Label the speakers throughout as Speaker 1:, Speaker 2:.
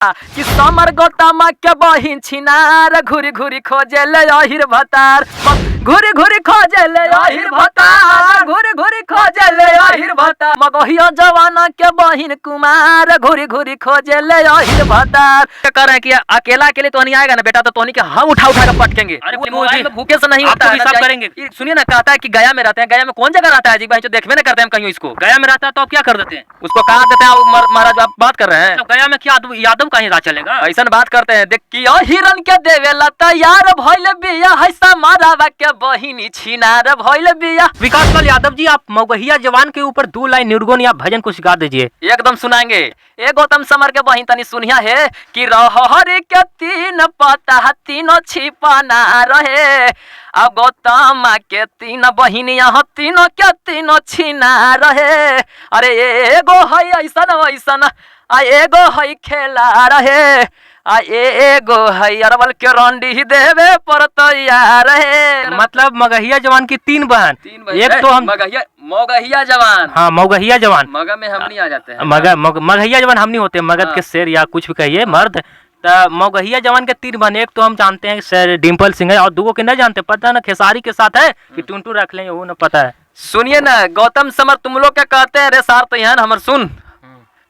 Speaker 1: कि समर गौतम के बहिन छिनार घुरी घुरी खोजे ले अहिर भतार घुरी घुरी खोजे ले अहिर भतार घुरी घुरी खोजे ले अहिर भतार मगहिया जवाना के बहिन कुमार घुरी घुरी खोजे ले अहिर भतार। क्या कर रहे हैं कि अकेला अकेले तो नहीं आएगा ना बेटा, तो तोनी के हम उठा उठा के पटकेंगे। अरे मोबाइल में भूखे से नहीं होता है, सब करेंगे। सुनिए ना, कहता है कि गया में रहते हैं। गया में कौन जगह रहता है जी भाई, जो देखबे ना करते हैं कहीं इसको। गया में रहता है तो आप क्या कर देते हैं उसको, कहा देते हैं महाराज आप बात कर रहे हैं। तो गया में क्या यादव कहीं राज चलेगा, ऐसा बात करते हैं। देख कि हिरन के देवे लता यार भइल बिया हैसा मारावा के बहिनी छिनार भइल बिया।
Speaker 2: विकास लाल यादव जी, आप मगहिया जवान के ऊपर 2 लाइन निर्गुण या भजन कुछ गा दीजिए।
Speaker 1: एकदम सुनाएंगे। ए गौतम समर के बहिन तनी सुनिया है कि रहर के 3 पता तीनों छिपाना रहे। अब गौतम के 3 बहिनिया तीनों के तीनों छिना रहे। अरे एगो है ऐसा वैसन आ एगो है खेला रहे आ एगो है अरवल के रंडी देवे पर तैयार है।
Speaker 2: मतलब मगहिया जवान की 3 बहन, एक तो हम
Speaker 1: मगहिया जवान।
Speaker 2: हाँ मगहिया जवान,
Speaker 1: मगह में हम नहीं आ जाते हैं।
Speaker 2: मगहिया जवान हम नहीं होते, मगध के शेर या कुछ भी कहिए मर्द। तो मगहिया जवान के 3 बहन, एक तो हम जानते हैं सर डिम्पल सिंह है, और 2 के नहीं जानते, पता ना खेसारी के साथ है कि टुनटू रख लेंगे वो ना पता है।
Speaker 1: सुनिए ना गौतम समर, तुम लोग क्या कहते हैं रे सार तैयार हमर सुन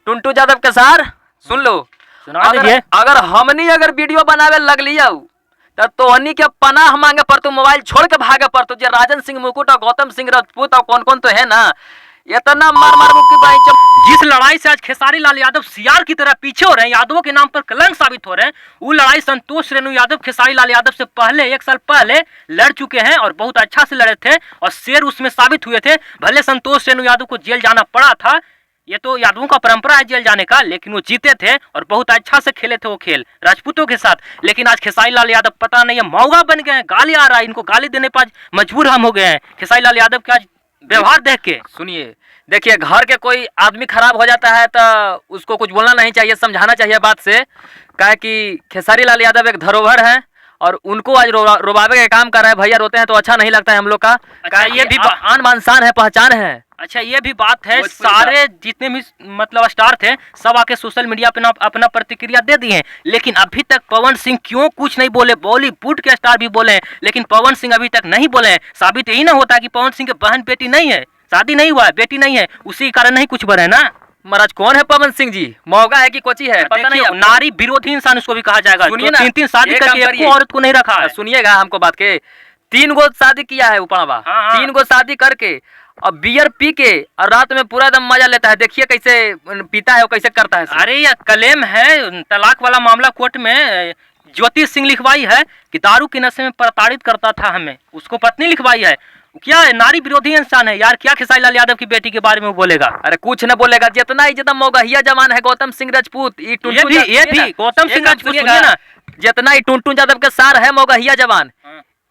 Speaker 1: टुनटू यादव के सार सुन लो। अगर हमनी अगर वीडियो बनावे लग लिया तो तोहनी के पनाह मांगे पर तू मोबाइल छोड़ के भागे पर तू। राजन सिंह मुकुट और गौतम सिंह राजपूत और कौन कौन तो है ना, इतना मार मार मुक्की बाई।
Speaker 2: जिस लड़ाई से आज खेसारी लाल यादव सियार की तरह पीछे हो रहे हैं, यादवों के नाम पर कलंक साबित हो रहे हैं, वो लड़ाई संतोष रेणु यादव खेसारी लाल यादव से पहले 1 साल पहले लड़ चुके हैं और बहुत अच्छा से लड़े थे और शेर उसमें साबित हुए थे। भले संतोष रेणु यादव को जेल जाना पड़ा था, ये तो यादवों का परंपरा है जेल जाने का, लेकिन वो जीते थे और बहुत अच्छा से खेले थे वो खेल राजपूतों के साथ। लेकिन आज खेसारी लाल यादव पता नहीं है मौगा बन गए हैं, गाली आ रहा है, इनको गाली देने पर मजबूर हम हो गए हैं खेसारी लाल यादव के आज व्यवहार देख के।
Speaker 1: सुनिए, देखिए घर के कोई आदमी खराब हो जाता है तो उसको कुछ बोलना नहीं चाहिए, समझाना चाहिए बात से। कहा कि खेसारी लाल यादव एक धरोहर है और उनको आज रोबावे के काम कर रहे हैं। भैया रोते हैं तो अच्छा नहीं लगता है हम लोग का।
Speaker 2: अच्छा, ये भी
Speaker 1: आन बान शान है, पहचान है।
Speaker 2: अच्छा ये भी बात है, सारे जितने भी मतलब स्टार थे सब आके सोशल मीडिया पे अपना प्रतिक्रिया दे दिए हैं, लेकिन अभी तक पवन सिंह क्यों कुछ नहीं बोले। बॉलीवुड के स्टार भी बोले हैं लेकिन पवन सिंह अभी तक नहीं बोले हैं। साबित यही ना होता कि पवन सिंह के बहन बेटी नहीं है, शादी नहीं हुआ है, बेटी नहीं है, उसी कारण नहीं कुछ बने ना।
Speaker 1: महाराज कौन है पवन सिंह जी, मौगा है कि कोची है
Speaker 2: पता नहीं, नारी विरोधी इंसान उसको भी कहा जाएगा।
Speaker 1: सुनिए ना,
Speaker 2: 3 शादी करके एक औरत को नहीं रखा।
Speaker 1: सुनिएगा हमको बात के, 3 गो शादी किया है उपड़वा। 3 गो शादी करके और बियर पी के और रात में पूरा एकदम मजा लेता है। देखिए कैसे पीता है और कैसे करता है।
Speaker 2: अरे यह क्लेम है, तलाक वाला मामला कोर्ट में ज्योति सिंह लिखवाई है कि दारू के नशे में प्रताड़ित करता था हमें, उसको पत्नी लिखवाई है। क्या है, नारी विरोधी इंसान है यार। क्या खेसारी लाल यादव की बेटी के बारे में बोलेगा?
Speaker 1: अरे कुछ न बोलेगा, जितना ही जितना मगहिया जवान है गौतम सिंह राजपूत,
Speaker 2: ये भी गौतम सिंह राजपूत ना,
Speaker 1: जितना ही टुनटू यादव के सार है मगहिया जवान,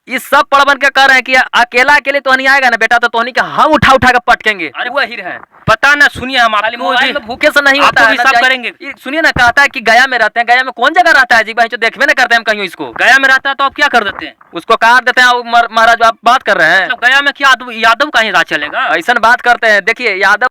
Speaker 1: इस सब पड़बन के कर रहे हैं कि अकेला अकेले तो नहीं आएगा ना बेटा, तो तोहनी के हम उठा उठा के पटकेंगे।
Speaker 2: अरे वो हीर है पता ना। सुनिए हम आपको
Speaker 1: भूखे से नहीं होता है,
Speaker 2: सब करेंगे।
Speaker 1: सुनिए ना, कहता है कि गया में रहते हैं। गया में कौन जगह रहता है जी भाई, जो देखबे ना करते हैं कहीं इसको।
Speaker 2: गया में रहता है तो आप क्या कर देते हैं
Speaker 1: उसको काट देते हैं। महाराज आप बात कर रहे हैं,
Speaker 2: गया में क्या यादव कहीं राज चलेगा,
Speaker 1: ऐसा बात करते हैं। देखिए यादव